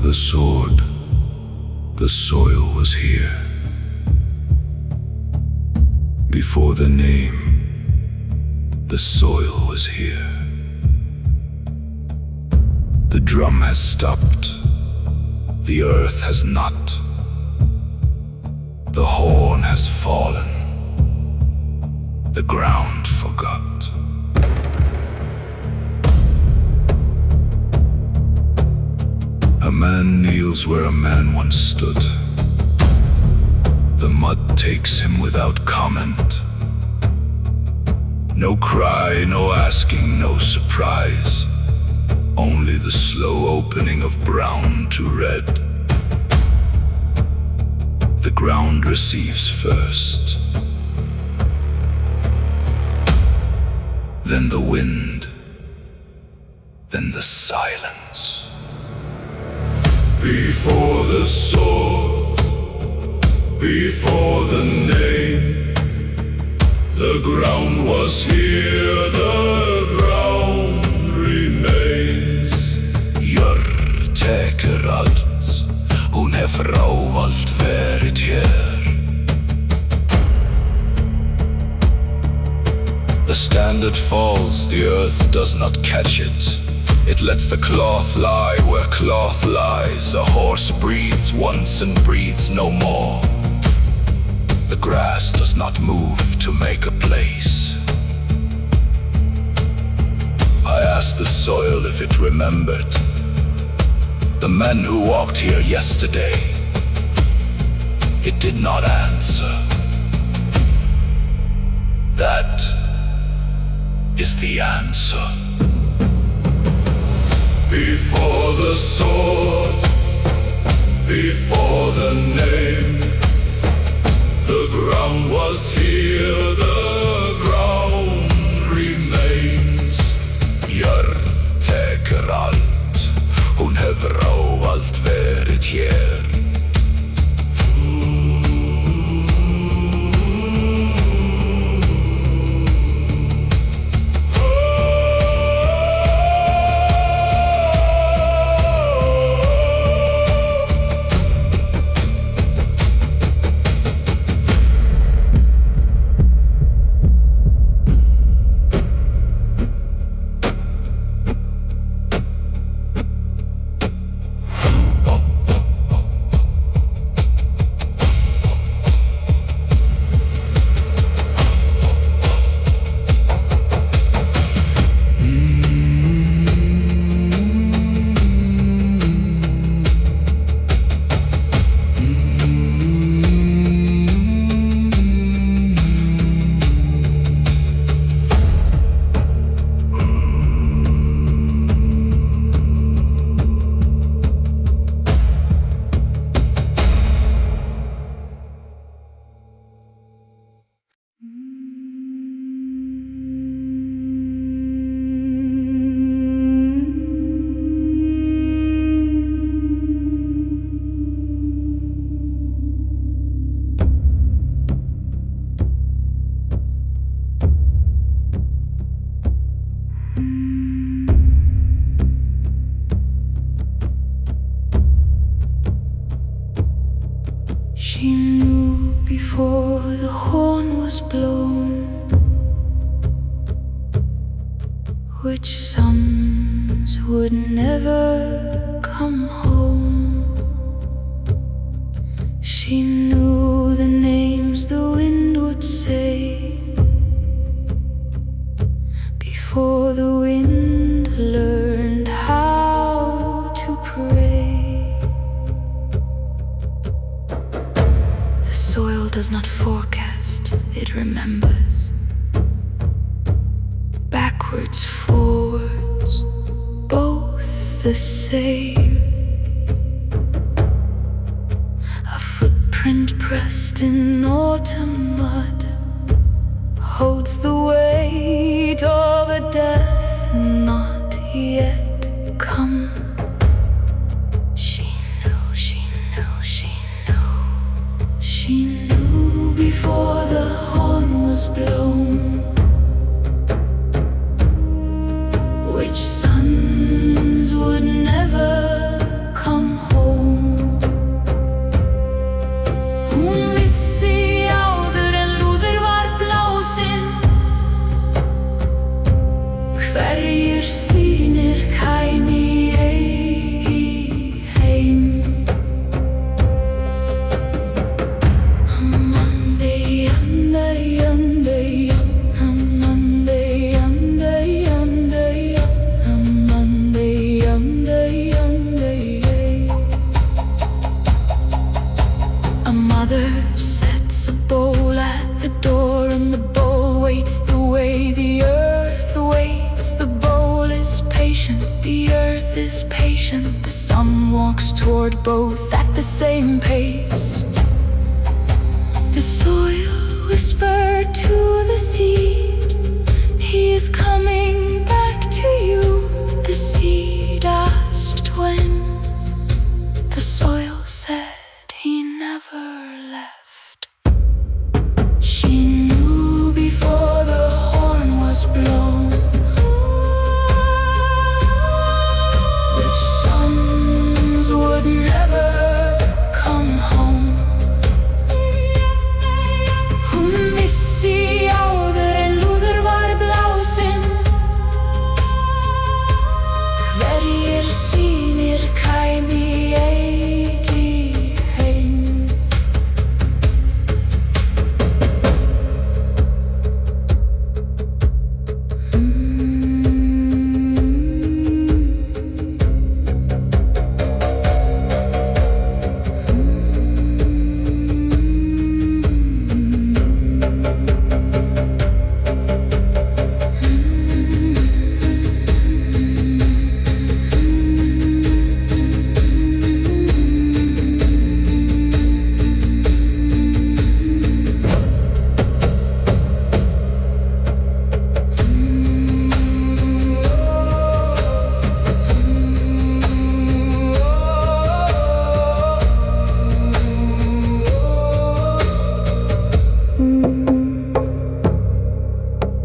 the sword, the soil was here. Before the name, the soil was here. The drum has stopped, the earth has not. The horn has fallen, the ground forgot. A man kneels where a man once stood. The mud takes him without comment. No cry, no asking, no surprise. Only the slow opening of brown to red. The ground receives first, then the wind, then the silence. Before the sword, before the name, the ground was here, the ground remains. Jörð, tekr, allt, hún hefur ávallt verið hér. The standard falls, the earth does not catch it. It lets the cloth lie where cloth lies. A horse breathes once and breathes no more. The grass does not move to make a place. I asked the soil if it remembered the men who walked here yesterday. It did not answer. That is the answer. Before the sword, before the name, the ground was here, the ground remains. Jörð, tekr, allt, hún hefur ávallt verið hér. She knew before the horn was blown which sons would never come home. She knew the names the wind would say before the wind learned how to pray. The soil does not forecast, it remembers. Backwards, forwards, both the same. A footprint pressed in autumn mud holds the weight of a death not yet come. She knew, she knew, she knew. She knew before the horn was blown which sons would never come home. waits the way the earth waits. The bowl is patient, the earth is patient. The sun walks toward both at the same pace. The soil whispered to the seed, he is coming back to you. The seed asked when, the soil said he never left. She knew before the horn was blown which sons would never come home. Hún vissi áður en lúður var blásinn, hverjir sýnir kæmi eigi heim.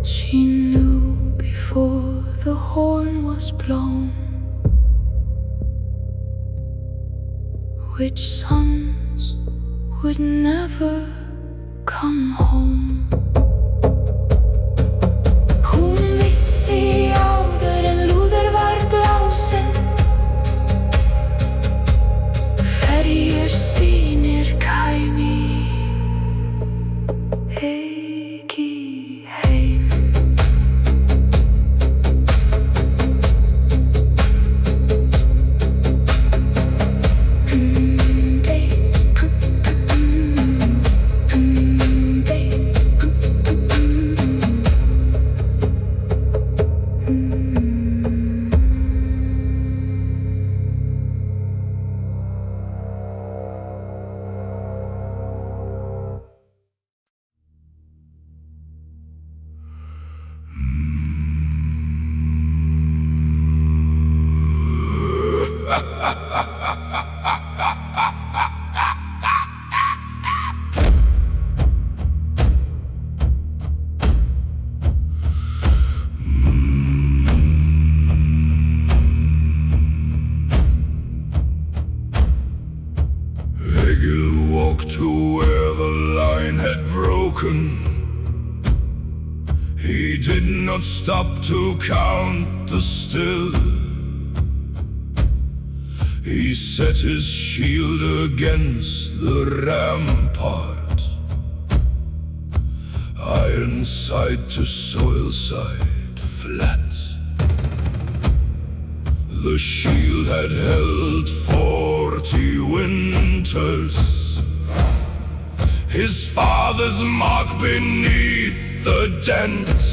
She knew before the horn was blown which sons would never come home. Hún vissi áður en lúður var blásinn, hverjir sýnir kæmi eigi heim. Egil walked to where the line had broken. He did not stop to count the still. He set his shield against the rampart, iron side to soil side, flat. The shield had held 40 winters, his father's mark beneath the dent.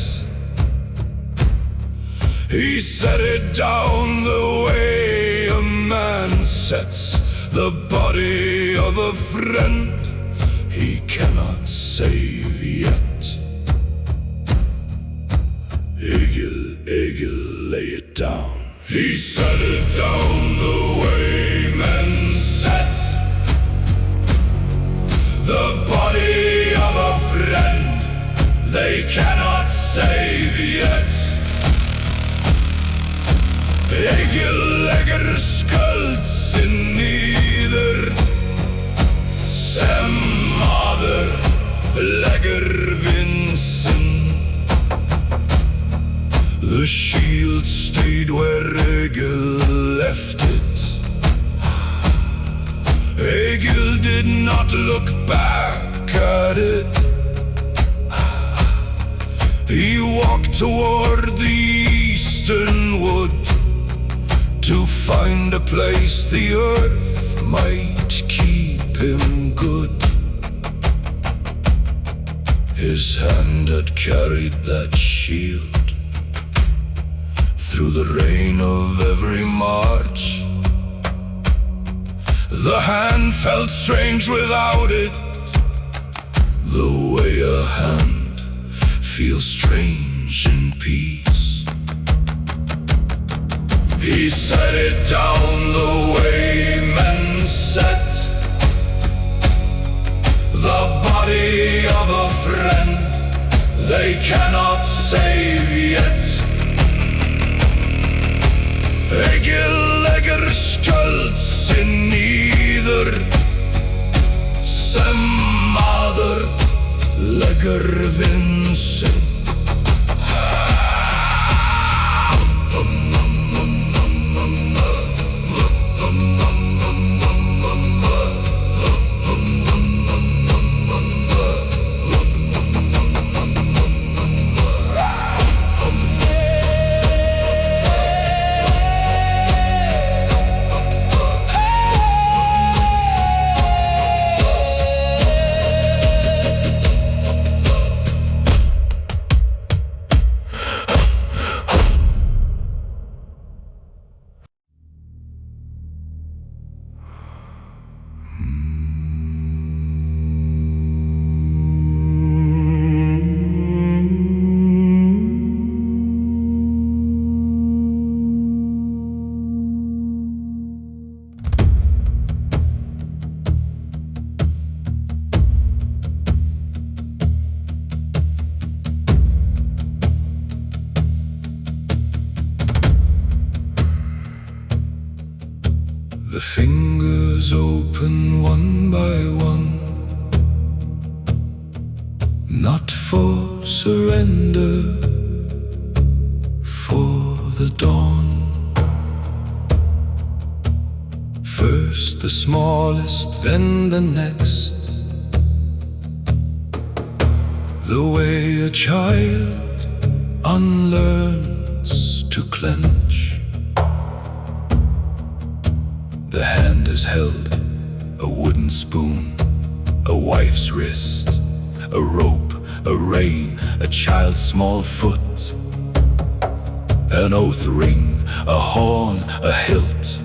He set it down the way a man sets the body of a friend he cannot save yet. Egil, lay it down. He set it down the way men set the body of a friend they cannot save yet. Egil legger skuld sin niður sem maður legger vin sin. The shield stayed where Egil left it. Egil did not look back at it. He walked toward the eastern wood to find a place the earth might keep him good. His hand had carried that shield through the rain of every march. The hand felt strange without it, the way a hand feels strange in peace. He set it down the way men set the body of a friend they cannot save yet. Egil legger skuld sin niður sem maður legger vind sin. The fingers open one by one, not for surrender, for the dawn. First the smallest, then the next, the way a child unlearns to clench. The hand is held, a wooden spoon, a wife's wrist, a rope, a rein, a child's small foot, an oath ring, a horn, a hilt.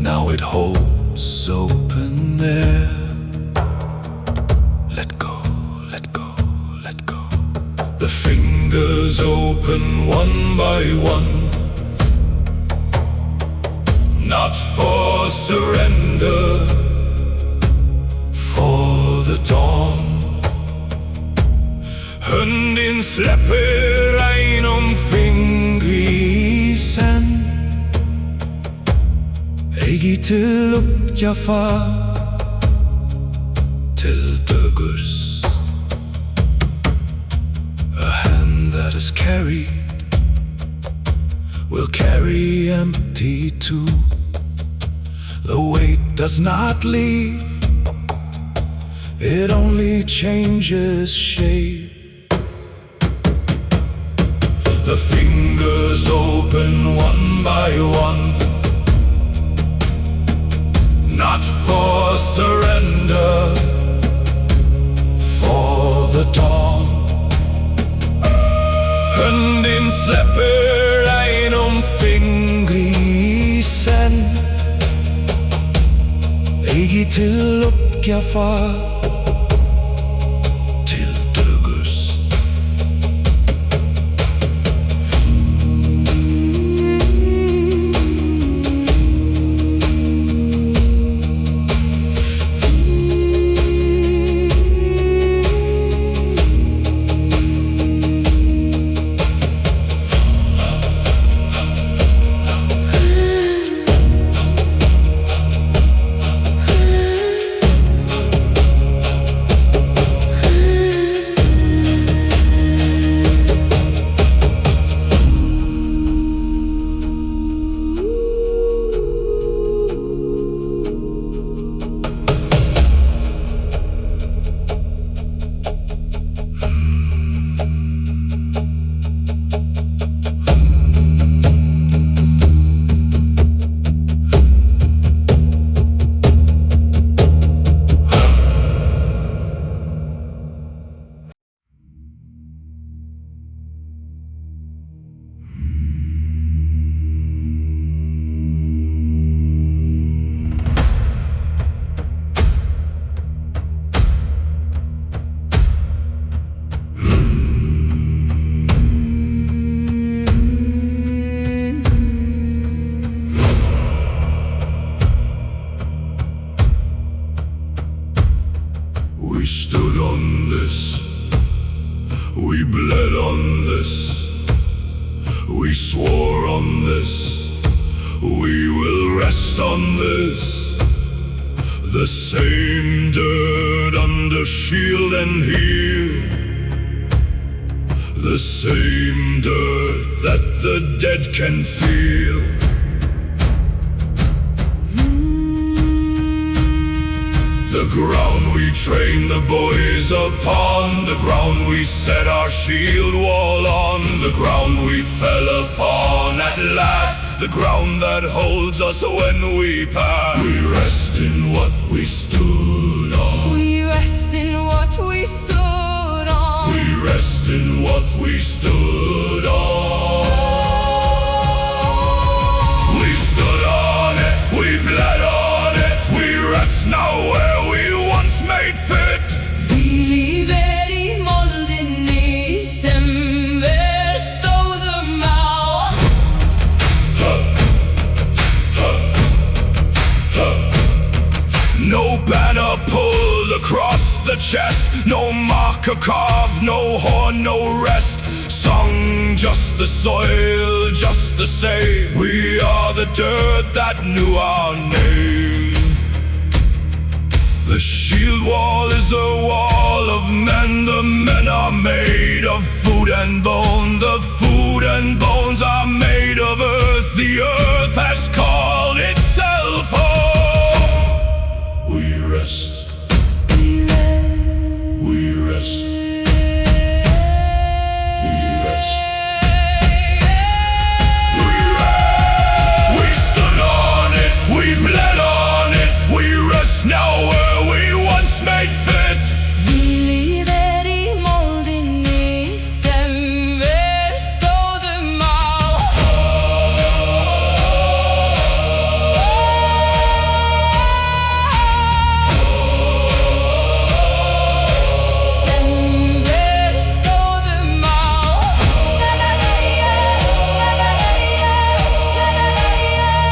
Now it holds open there. Let go, let go, let go. The fingers open one by one, not for surrender, for the dawn. Höndin släpper en fingrisen, eigi till uppgaffa, till dögurs. A hand that is carried will carry empty too. The weight does not leave, it only changes shape. The fingers open one by one, not for surrender, for the dawn. Höndin släpper en fingrisen, eigi till uppgaffa, till dögurs. We bled on this, we swore on this, we will rest on this. The same dirt under shield and heel, the same dirt that the dead can feel. The ground we trained the boys upon, the ground we set our shield wall on, the ground we fell upon at last, the ground that holds us when we pass. We rest in what we stood on. We rest in what we stood on. We rest in what we stood on. We stood on it, we bled on it, we rest now where we once made fit. Vi lever i molden som vär stodermau. No banner pulled across the chest, no marker carved, no horn, no rest. Song just the soil, just the same. We are the dirt that knew our name. The shield wall is a wall of men. The men are made of food and bone. The food and bones are made of earth. The earth has called itself home. We rest. We rest. We rest. We rest. We rest. We stood on it. We bled on it. We rest now where we once made fit. Vi lever i molden som vär stodermau. Som vär stodermau. La la la yeah, la la la yeah, la la la yeah.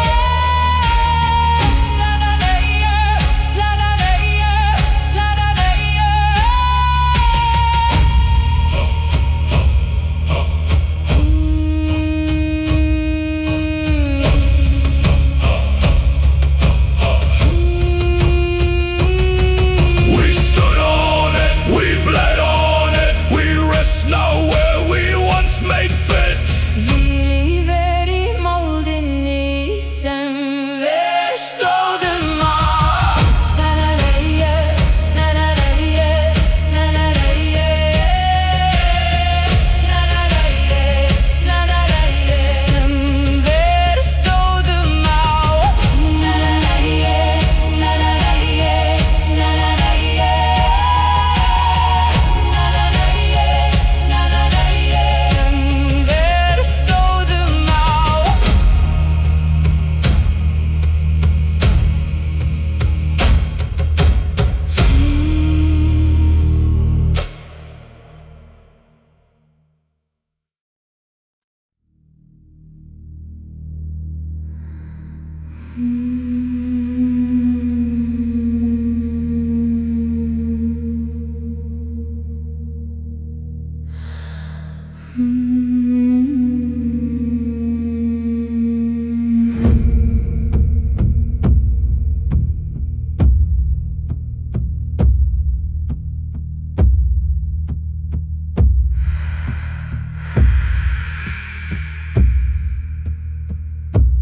La la la yeah, la la la yeah, la la la We stood on it, we bled on it, we rest now where we once made fit. Vi lever i molden som vär stodermau. La la la yeah, la la la yeah, la la la yeah. La la la yeah, la la la yeah. Som vär stodermau. La la la yeah, la la la yeah, la la la yeah. La la la yeah, la la la yeah. Som vär stodermau.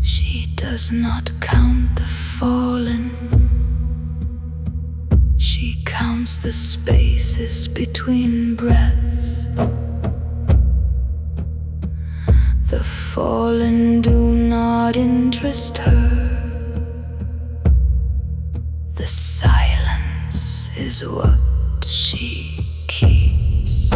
She does not count the fallen. She counts the spaces between breaths. The fallen do not interest her. The silence is what she keeps.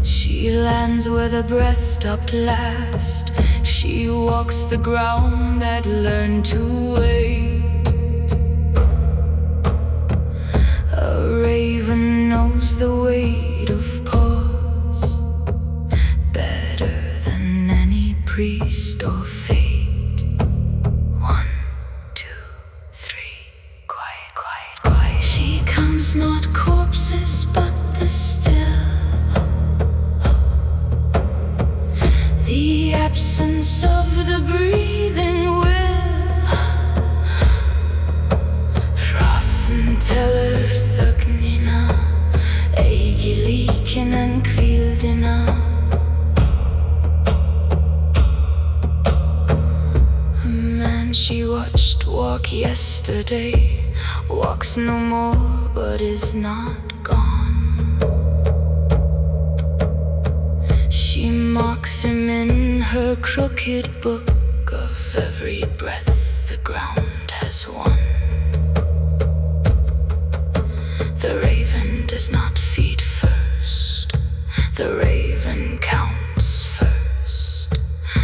She lands where the breath stopped last. She walks the ground that learned to wait. A raven knows the weight of pause better than any priest or fate. 1, 2, 3, quiet, quiet. counts not corpses but the still, the absence of the breathing will. Teller þögnina, eigi líkin en hvíldina. A man she watched walk yesterday walks no more but is not gone. She mocks him in her crooked book of every breath the ground has won. The raven does not feed first, the raven counts first.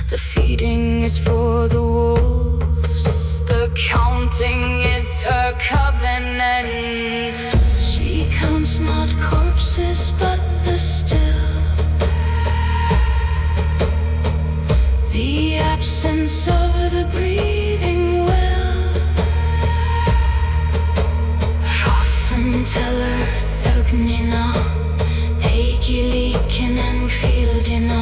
The feeding is for the wolves, the counting is her covenant. She counts not corpses but the still, the absence of the breathing will. Teller þögnina, eigi líkin en hvíldina.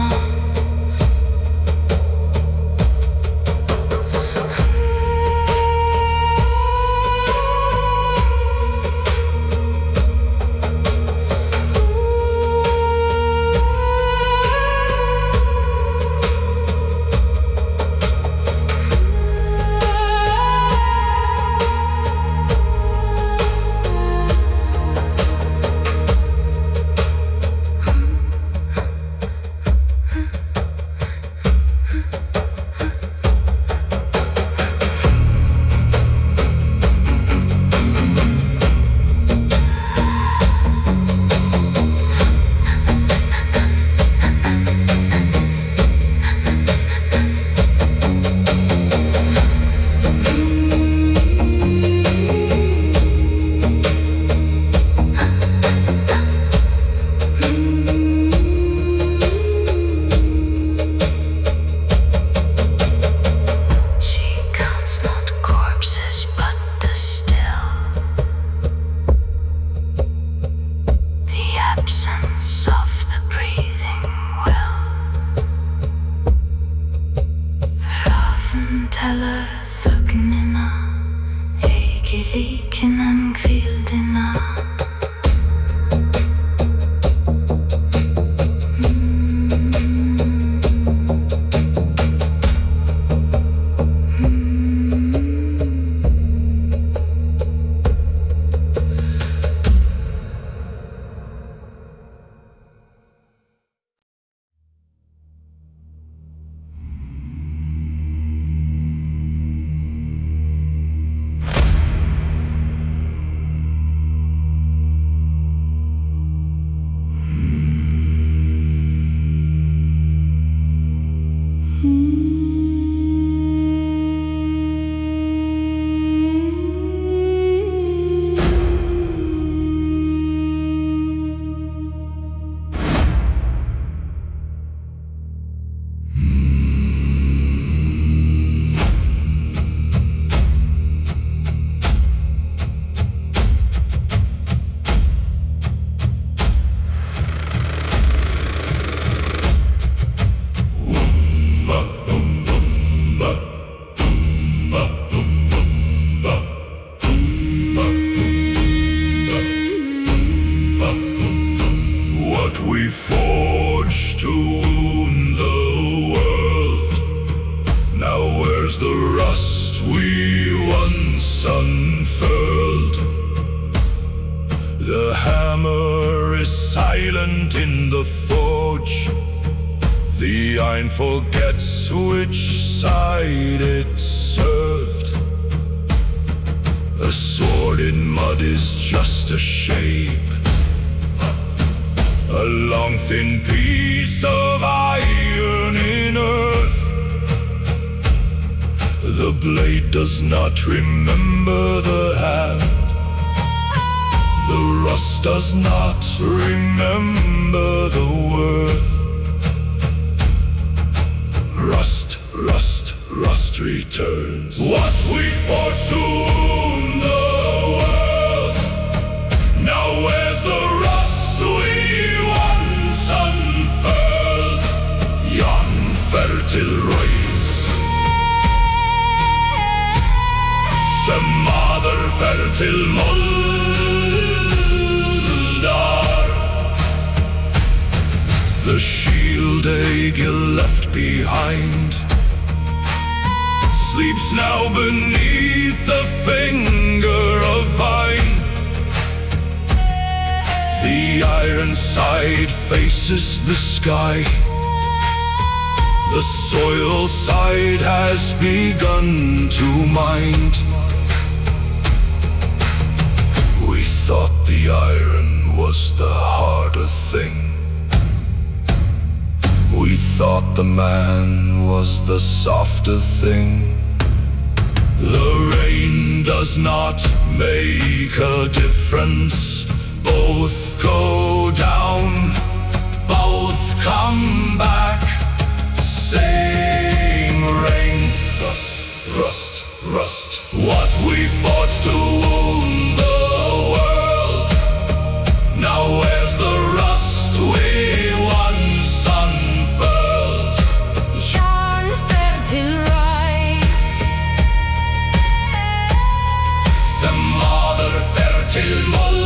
Forgets which side it served. A sword in mud is just a shape, a long thin piece of iron in earth. The blade does not remember the hand, the rust does not remember the worth. Rust returns. What we forced to wound the world now til moldar. The shield Egil left behind sleeps now beneath the finger of vine. The iron side faces the sky. The soil side has begun to mind. We thought the iron was the harder thing. We thought the man was the softer thing. The rain does not make a difference. Both go down, both come back. Same rain, rust, rust, rust. What we fought to wound the world, now where's the rust we once unfurled? Jörð fer til ræs, Sem maður fer til moldar.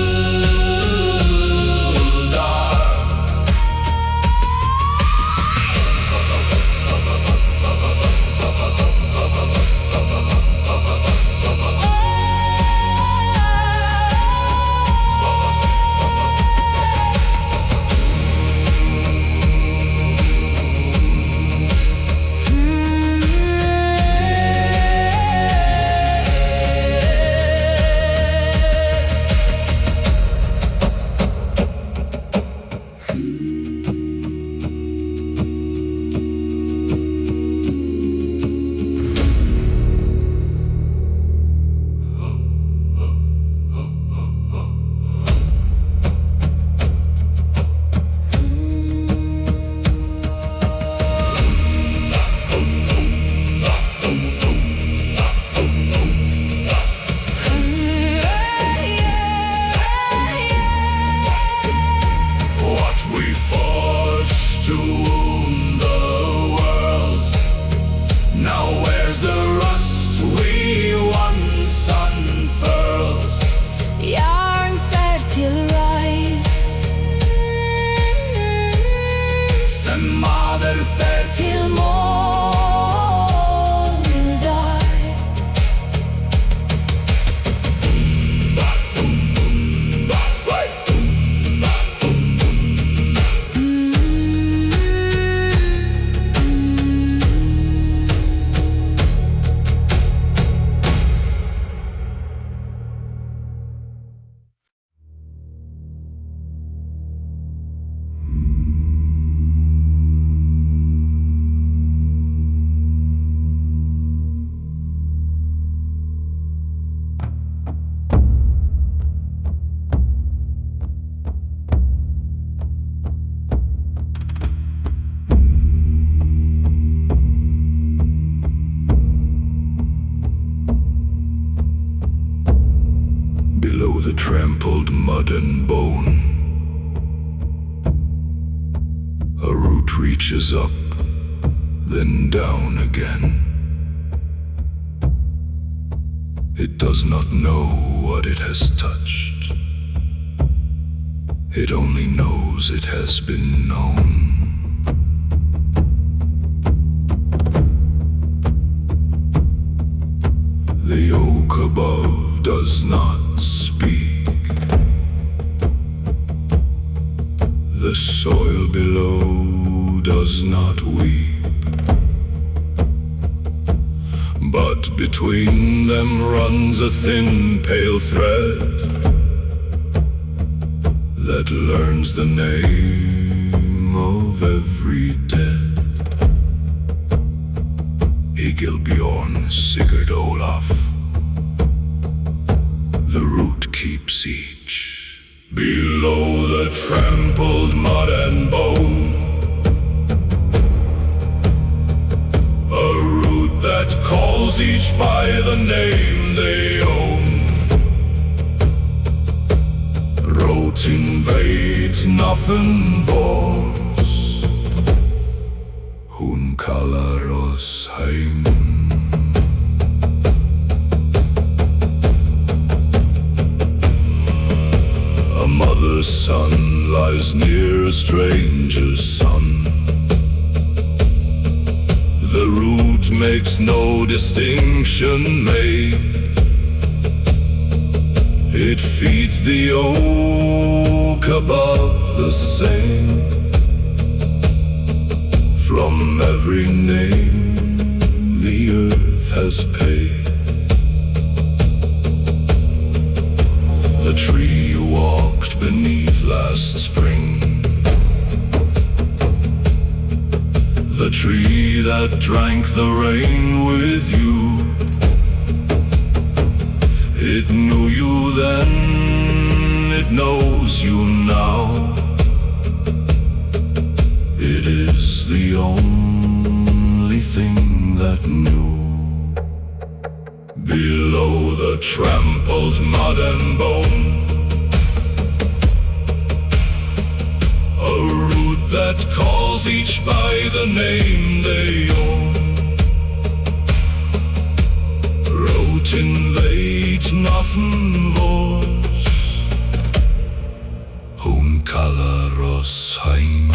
Below the trampled mud and bone, a root reaches up, then down again. It does not know what it has touched. It only knows it has been known. The oak above does not speak. The soil below does not weep. But between them runs a thin pale thread that learns the name of every dead. Egil, Bjorn, Sigurd, Olaf. The root keeps each. Below the trampled mud and bone, a root that calls each by the name they own. Roten vet nothing vårs. Hun kallar oss heim. mother's son lies near a stranger's son. The root makes no distinction made. It feeds the oak above the same. From every name the earth has paid. The tree you walked beneath last spring, the tree that drank the rain with you, it knew you then, it knows you now. It is the only thing that knew. Below the trampled mud and bone, a root that calls each by the name they own, wrote in veit nothing vors, hun kallar oss heim.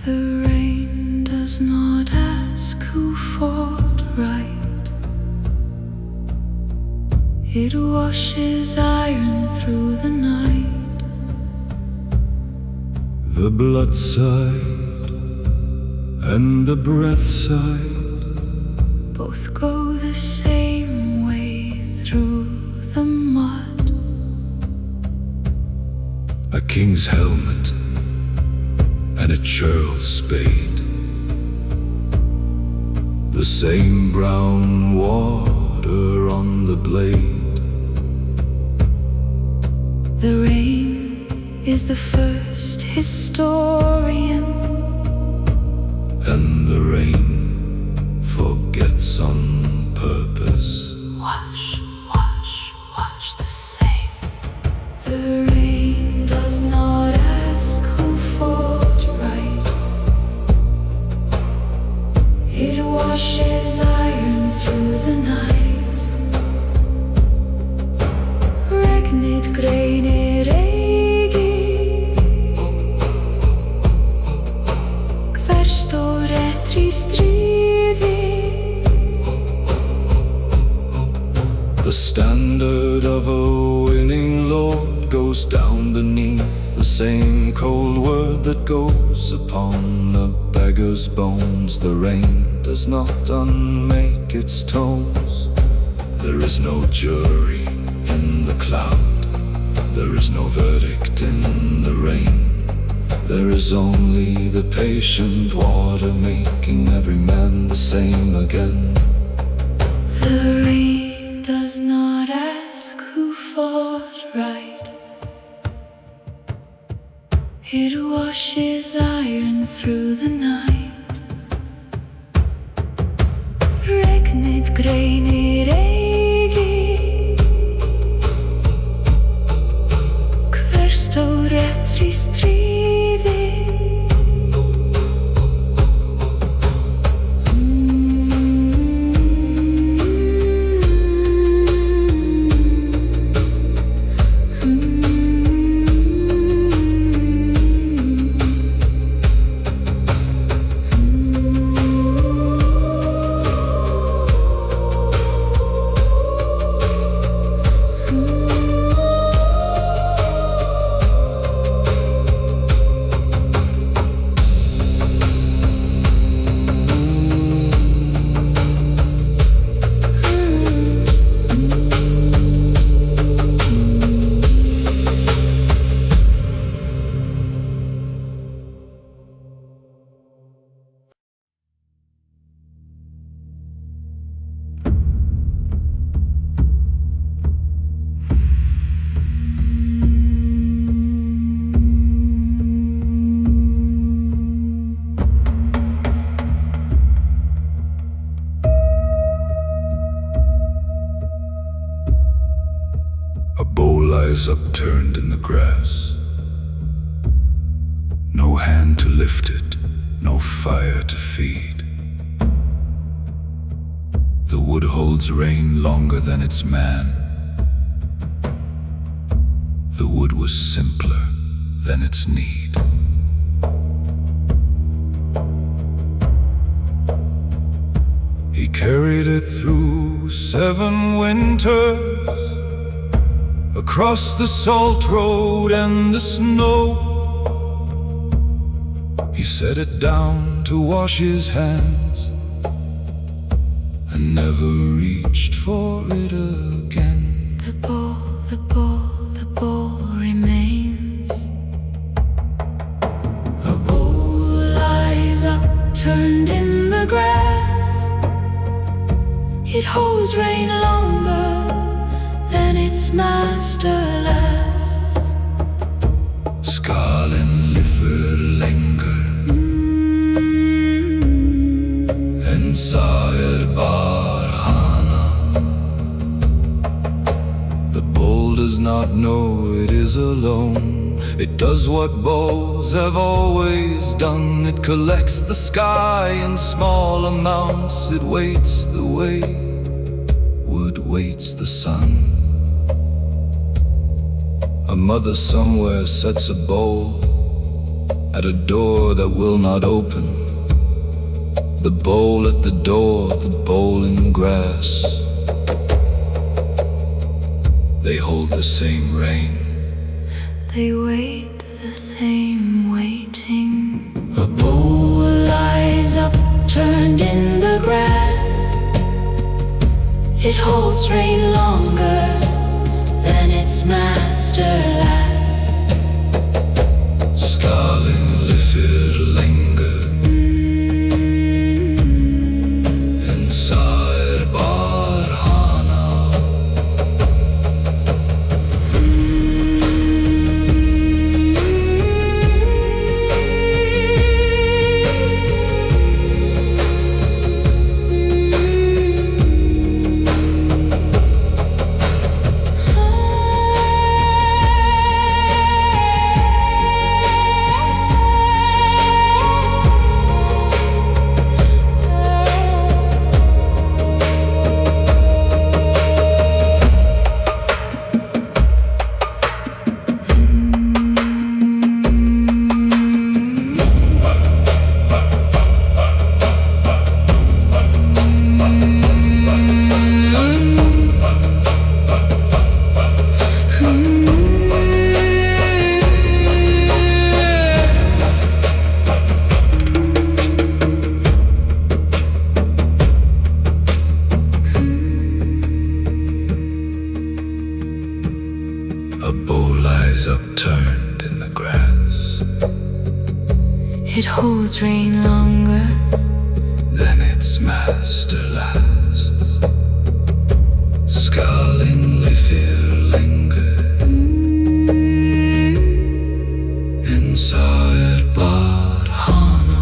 The rain does not ask who fought right. It washes iron through the night. The blood side and the breath side both go the same way through the mud. a king's helmet and a churl's spade, the same brown water on the blade. The rain is the first historian, and the rain forgets on purpose. Wash, wash, wash the same. The rain does not ask who fought right. It washes iron through the night. Regnit gleymir eigi. Hver står réttur í stríði? The standard of a winning lord goes down beneath the same cold word that goes upon a beggar's bones. The rain does not unmake its tones. There is no jury in the cloud. There is no verdict in the rain. There is only the patient water making every man the same again. The rain does not ask who fought right. It washes iron through the night. Regnit gleymir eigi. Hver står réttur í stríði? lies upturned in the grass. No hand to lift it, no fire to feed. The wood holds rain longer than its man. The wood was simpler than its need. He carried it through 7 winters, across the salt road and the snow. He set it down to wash his hands and never reached for it again. The bowl remains. A bowl lies upturned in the grass. It holds rain longer than its master lasts. Skalen lyfter längre än säger varhalla. The bowl does not know it is alone. It does what bowls have always done. It collects the sky in small amounts. It waits the way wood waits the sun. A mother somewhere sets a bowl at a door that will not open. The bowl at the door, the bowl in grass. They hold the same rain. They wait the same waiting. A bowl lies upturned in the grass. It holds rain longer than its master lasts. Skalen lyfter längre än säger varhalla. A bowl lies upturned in the grass. It holds rain longer Then its master lasts. Skalen lyfter längre än säger varhalla.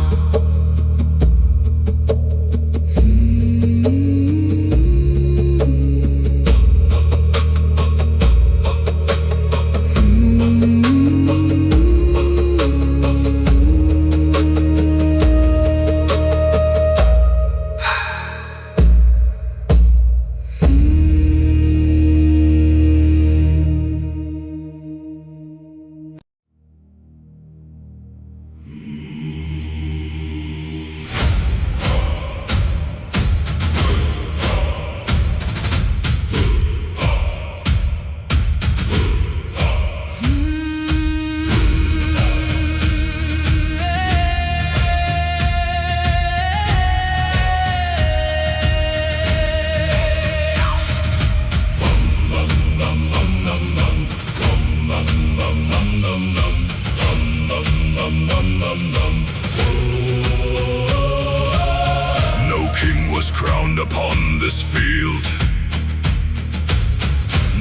No king was crowned upon this field.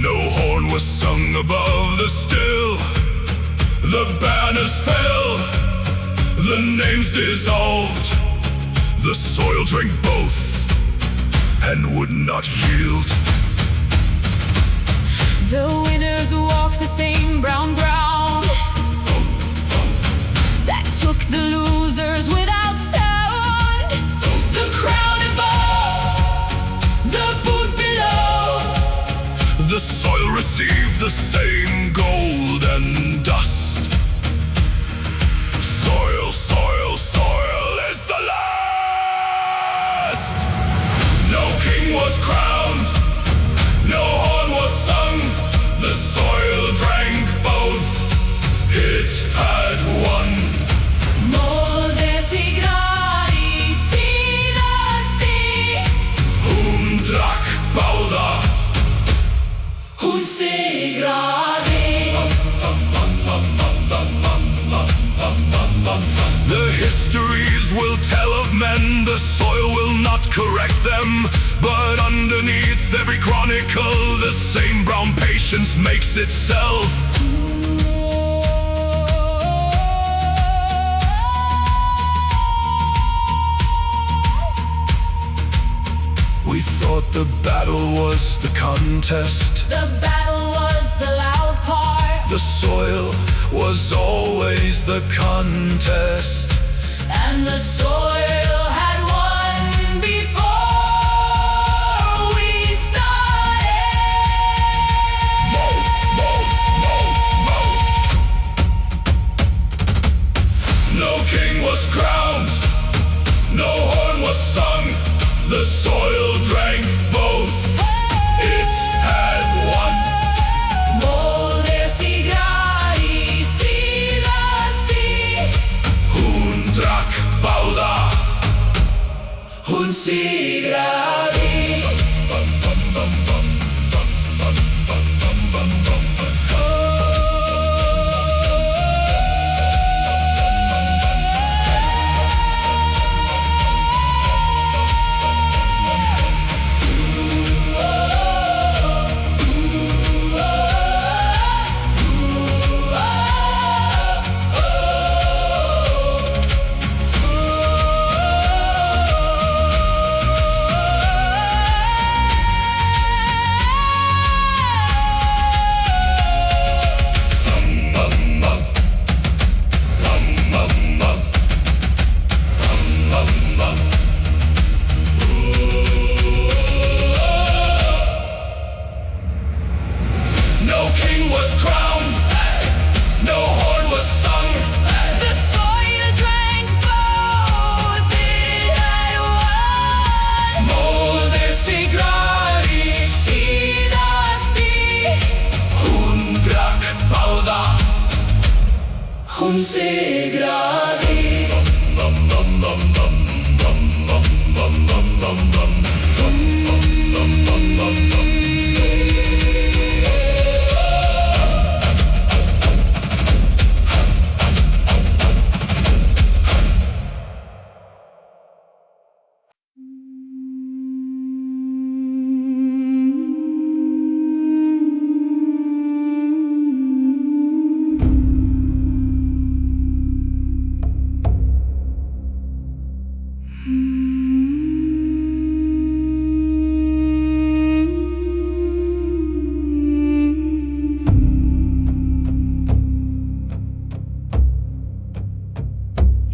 No horn was sung above the still. The banners fell, the names dissolved. The soil drank both and would not yield. The winners walked the same brown ground that took the losers without sound. The crown above, the boot below. The soil received the same gold and dust. Soil, soil, soil is the last. No king was crowned, no horn was sung. The soil drank both, it had won. Molde sigrari sidasti. Hun drakk báða. Hun sigrari. The histories will tell of men, the soil will not correct them. But underneath every chronicle, the same brown patience makes itself. We thought the battle was the contest. The battle was the loud part. The soil was always the contest. And the soil had won before we started. Mow, mow, mow, mow. No king was crowned, no horn was sung. The soil drank both, it had won. Molde sigrari sidasti. Hun drakk báða. Hun sigrari. No king was crowned, no horn was sung. The soil drank both, it had won. Molde sigrari Sidasti. Hun drakk báða. Hun sigrari.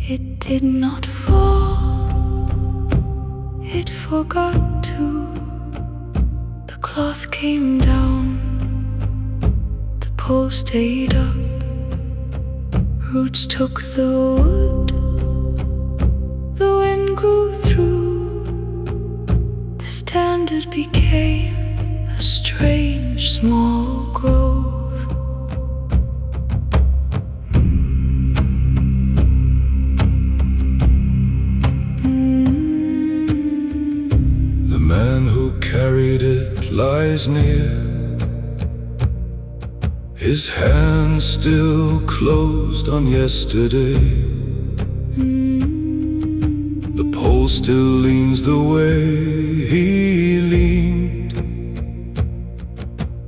It did not fall, it forgot to. The cloth came down, the pole stayed up. Roots took the wood, the wind grew through. The standard became a strange small grove. The man who carried it lies near, his hand still closed on yesterday. The pole still leans the way he leaned,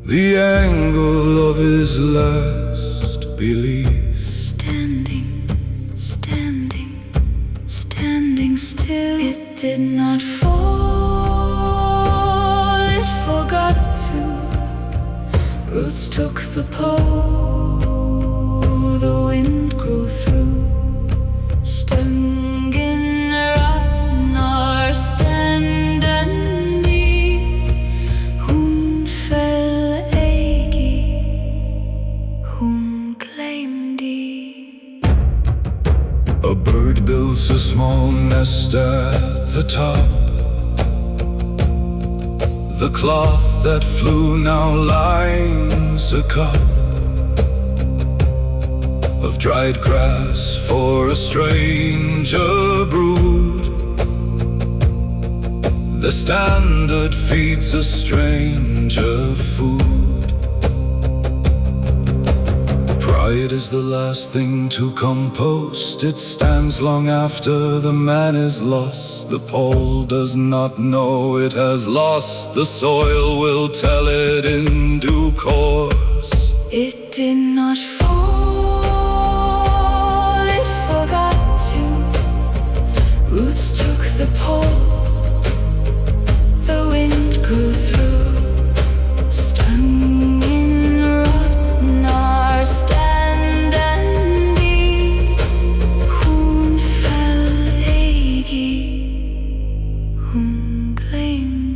the angle of his last belief. Standing, standing, standing still. It did not fall, it forgot to. Roots took the pole, the wind grew through. Stöngen rannar ständig, hon föll eigi, hon gleymir. A bird builds a small nest at the top. The cloth that flew now lines a cup of dried grass for a stranger brood. The standard feeds a stranger food. Pride is the last thing to compost. It stands long after the man is lost. The pole does not know it has lost. The soil will tell it in due course. It did not fall, it forgot to. Roots took the pole, the wind grew through. Stöngen rannar ständig, hon föll eigi, hon gleymir.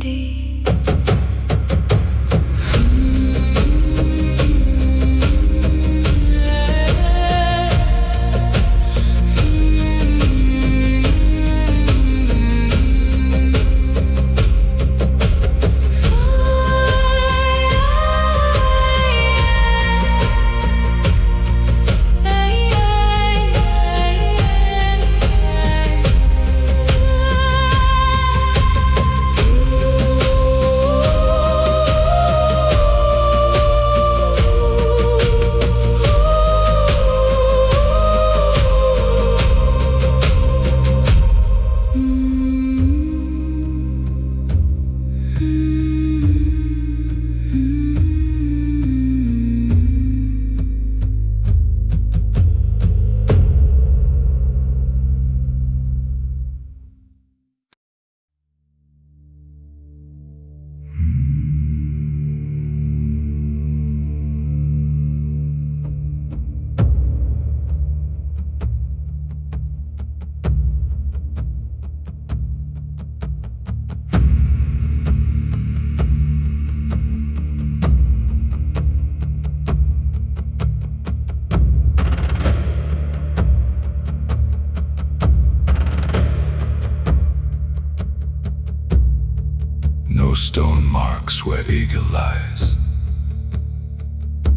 No stone marks where Egil lies.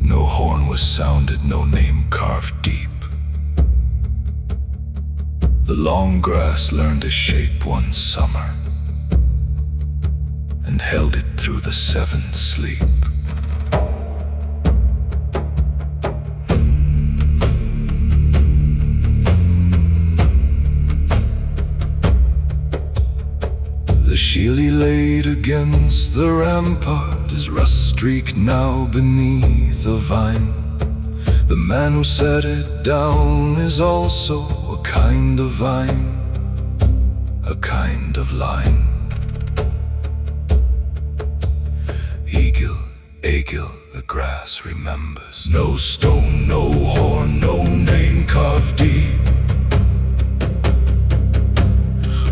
No horn was sounded, no name carved deep. The long grass learned a shape one summer and held it through the seventh sleep. The shield he laid against the rampart is rust-streaked now beneath a vine. The man who set it down is also a kind of vine, a kind of line. Egil, Egil, the grass remembers. No stone, no horn, no name carved deep.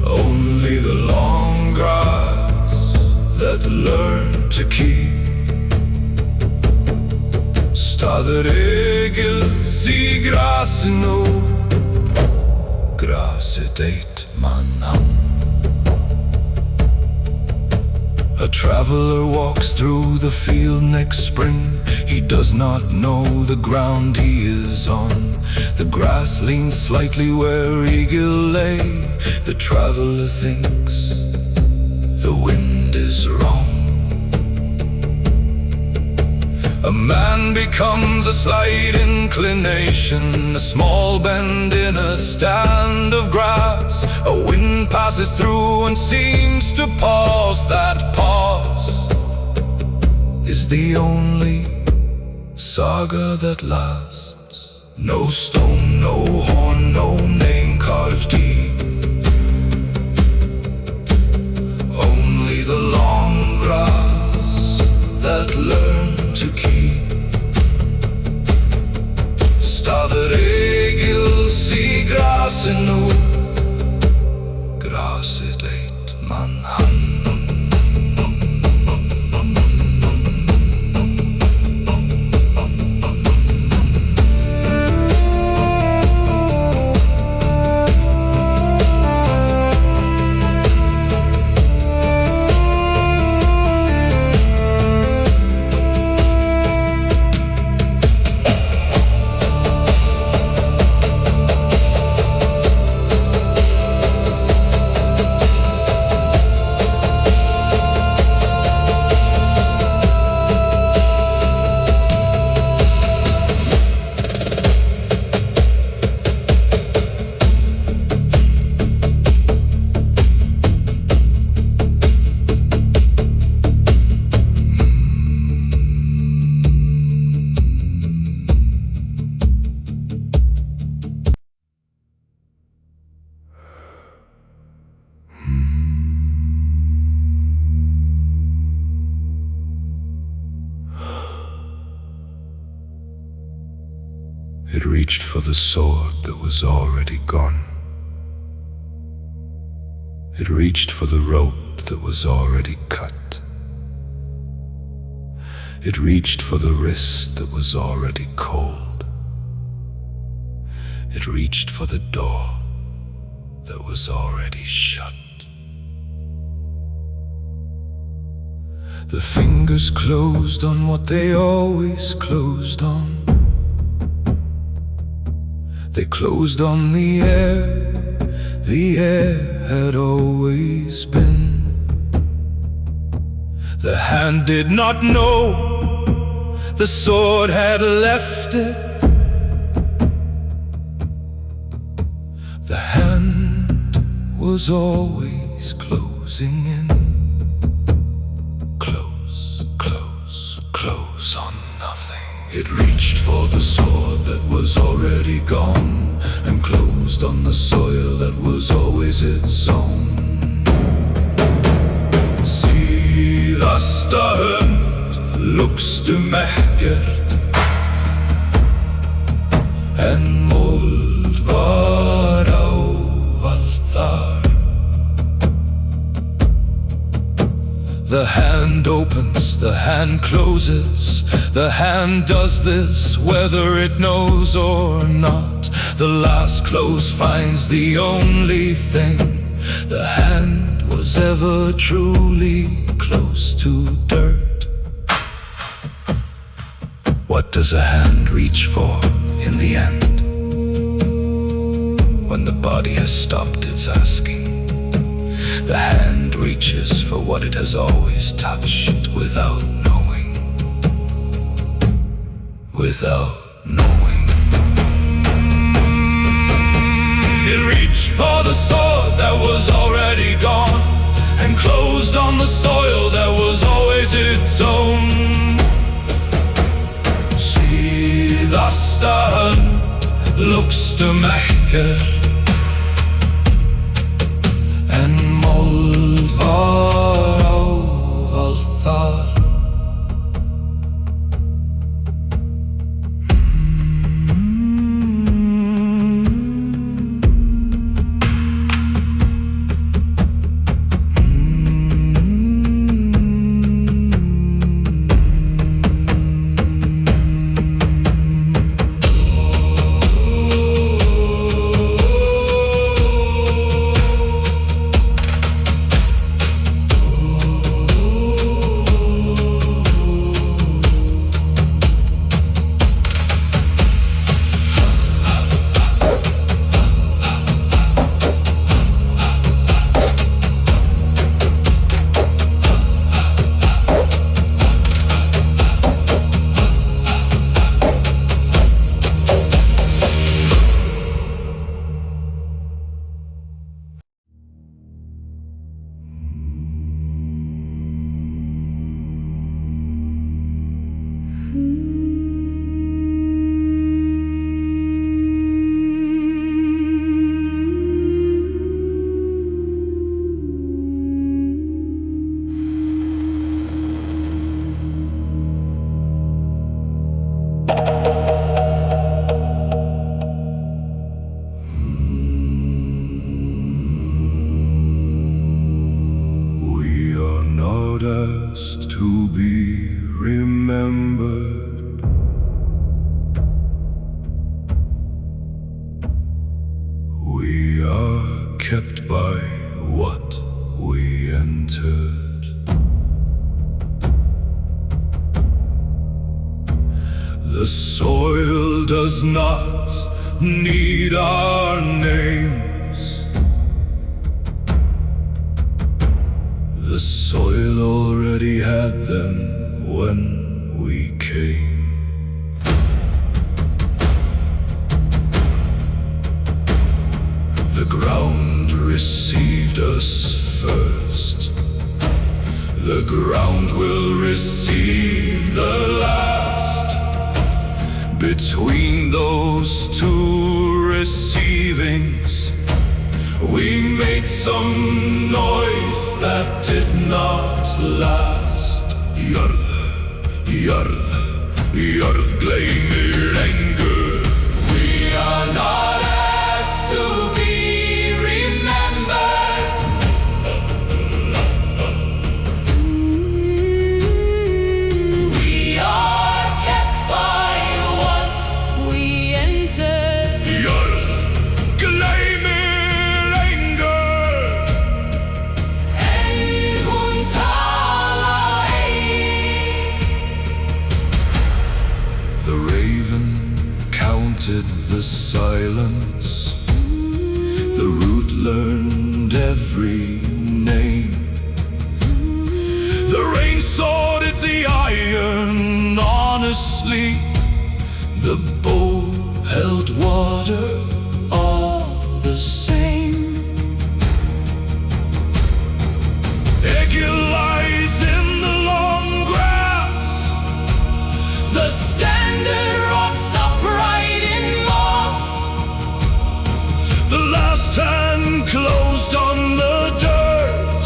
Only the long grass that learned to keep. Staðir Egil, sí grasið nú, grasið eitt mann án. A traveler walks through the field next spring. He does not know the ground he is on. The grass leans slightly where Egil lay. The traveler thinks the wind is wrong. A man becomes a slight inclination, a small bend in a stand of grass. A wind passes through and seems to pause. That pause is the only saga that lasts. No stone, no horn, no name carved deep. Only the long grass that learned to keep. It reached for the sword that was already gone. It reached for the rope that was already cut. It reached for the wrist that was already cold. It reached for the door that was already shut. The fingers closed on what they always closed on. They closed on the air had always been. The hand did not know the sword had left it. The hand was always closing in. Close, close, close on nothing. It reached for the sword that was already gone, and closed on the soil that was always its own. Síðasta lukstu mekkert, en mold var á allt þar. The hand opens, the hand closes. The hand does this whether it knows or not. The last close finds the only thing. The hand was ever truly close to dirt. What does a hand reach for in the end? When the body has stopped its asking, the hand reaches for what it has always touched without knowing. Without knowing. It reached for the sword that was already gone, and closed on the soil that was always its own. Síðasta lukstu mekkert, en mold var á allt þar. asked to be remembered. We are kept by what we entered. The soil does not need our names. The soil already had them when we came. The ground received us first. The ground will receive the last. Between those two receivings, we made some noise that did not last. Jörð, Jörð, Jörð, gleymir, engu. We are not asked to be remembered. We are kept by what we entered. Jörð, gleymir, engu. Engu, tala, eigi. The raven counted the silence. The root learned every name. The rain sorted the iron honestly. The bowl held water all the same. Egil lies in the long grass. The standard rots upright in moss. The last hand closed on the dirt.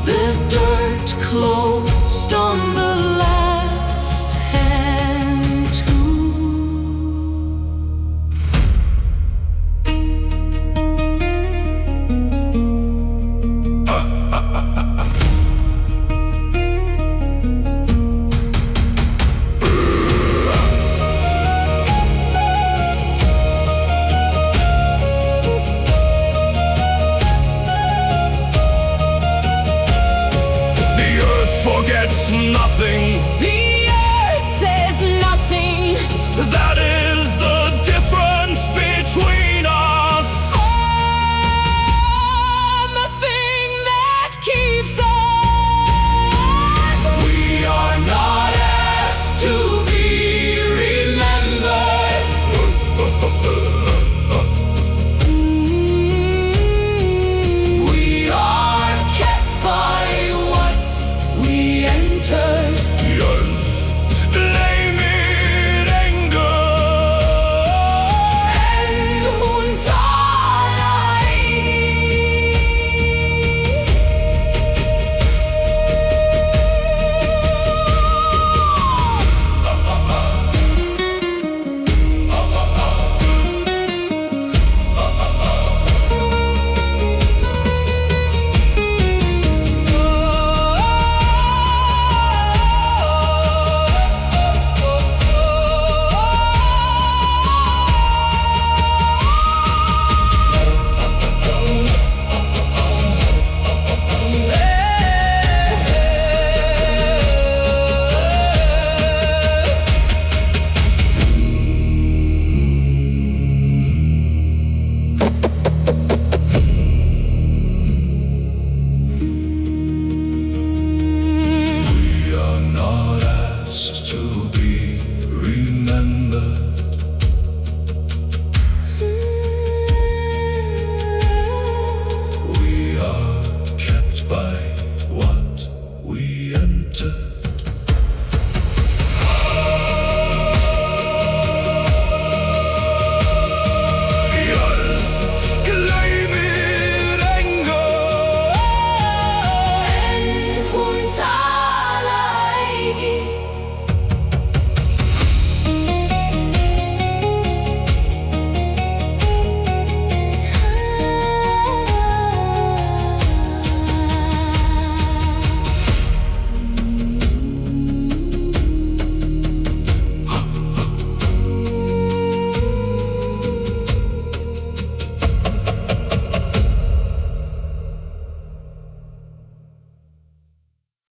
The dirt closed on the last hand too. The earth forgets nothing. The